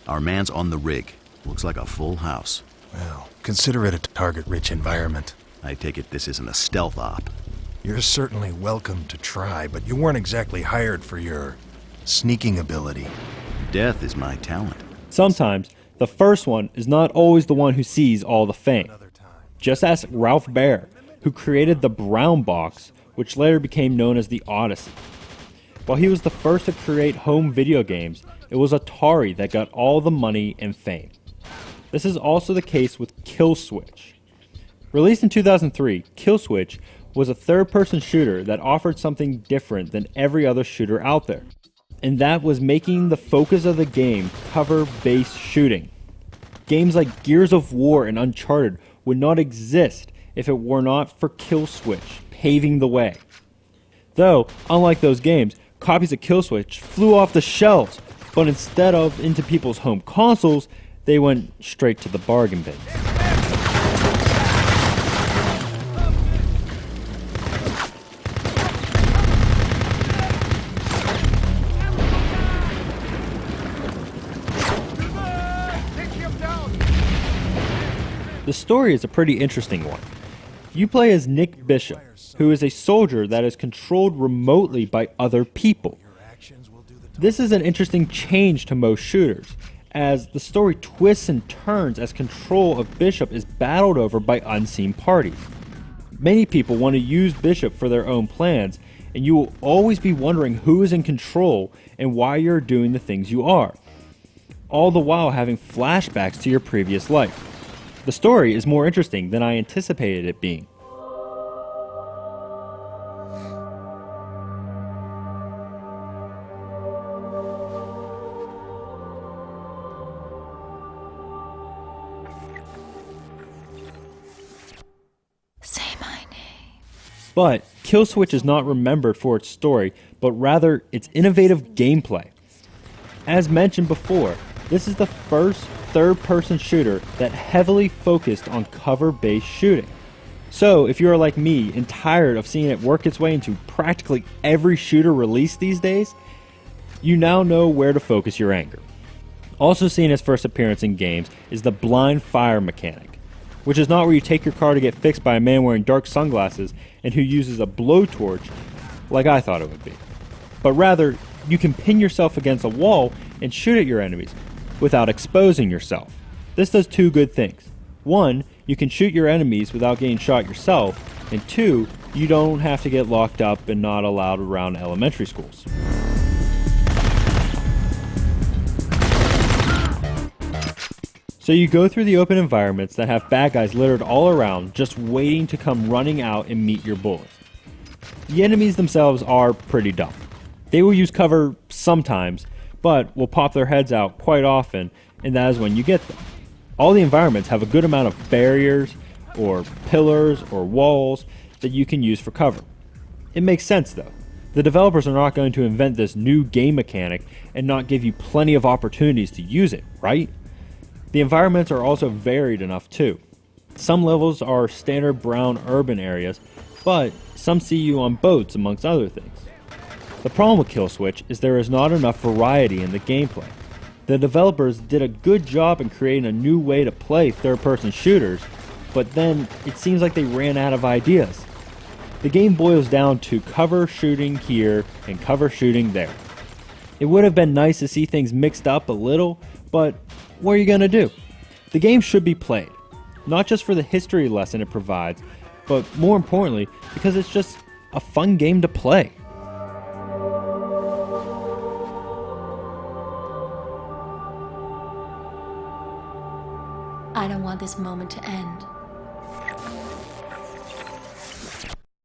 Our man's on the rig. Looks like a full house. Well, consider it a target-rich environment. I take it this isn't a stealth op. You're certainly welcome to try, but you weren't exactly hired for your sneaking ability. Death is my talent. Sometimes, the first one is not always the one who sees all the fame. Just ask Ralph Baer, who created the Brown Box, which later became known as the Odyssey. While he was the first to create home video games, it was Atari that got all the money and fame. This is also the case with Kill Switch. Released in 2003, Kill Switch was a third-person shooter that offered something different than every other shooter out there, and that was making the focus of the game cover-based shooting. Games like Gears of War and Uncharted would not exist if it were not for Kill Switch paving the way. Though, unlike those games, copies of Kill Switch flew off the shelves, but instead of into people's home consoles, they went straight to the bargain bin. The story is a pretty interesting one. You play as Nick Bishop, who is a soldier that is controlled remotely by other people. This is an interesting change to most shooters, as the story twists and turns as control of Bishop is battled over by unseen parties. Many people want to use Bishop for their own plans, and you will always be wondering who is in control and why you're doing the things you are, all the while having flashbacks to your previous life. The story is more interesting than I anticipated it being. Say my name. But Kill Switch is not remembered for its story, but rather its innovative gameplay. As mentioned before, this is the first third-person shooter that heavily focused on cover-based shooting. So, if you are like me and tired of seeing it work its way into practically every shooter released these days, you now know where to focus your anger. Also seen its first appearance in games is the blind fire mechanic, which is not where you take your car to get fixed by a man wearing dark sunglasses and who uses a blowtorch like I thought it would be. But rather, you can pin yourself against a wall and shoot at your enemies without exposing yourself. This does two good things. One, you can shoot your enemies without getting shot yourself, and two, you don't have to get locked up and not allowed around elementary schools. So you go through the open environments that have bad guys littered all around, just waiting to come running out and meet your bullets. The enemies themselves are pretty dumb. They will use cover sometimes, but will pop their heads out quite often, and that is when you get them. All the environments have a good amount of barriers, or pillars, or walls that you can use for cover. It makes sense though. The developers are not going to invent this new game mechanic and not give you plenty of opportunities to use it, right? The environments are also varied enough too. Some levels are standard brown urban areas, but some see you on boats amongst other things. The problem with Kill Switch is there is not enough variety in the gameplay. The developers did a good job in creating a new way to play third-person shooters, but then it seems like they ran out of ideas. The game boils down to cover shooting here and cover shooting there. It would have been nice to see things mixed up a little, but what are you going to do? The game should be played, not just for the history lesson it provides, but more importantly, because it's just a fun game to play. I don't want this moment to end.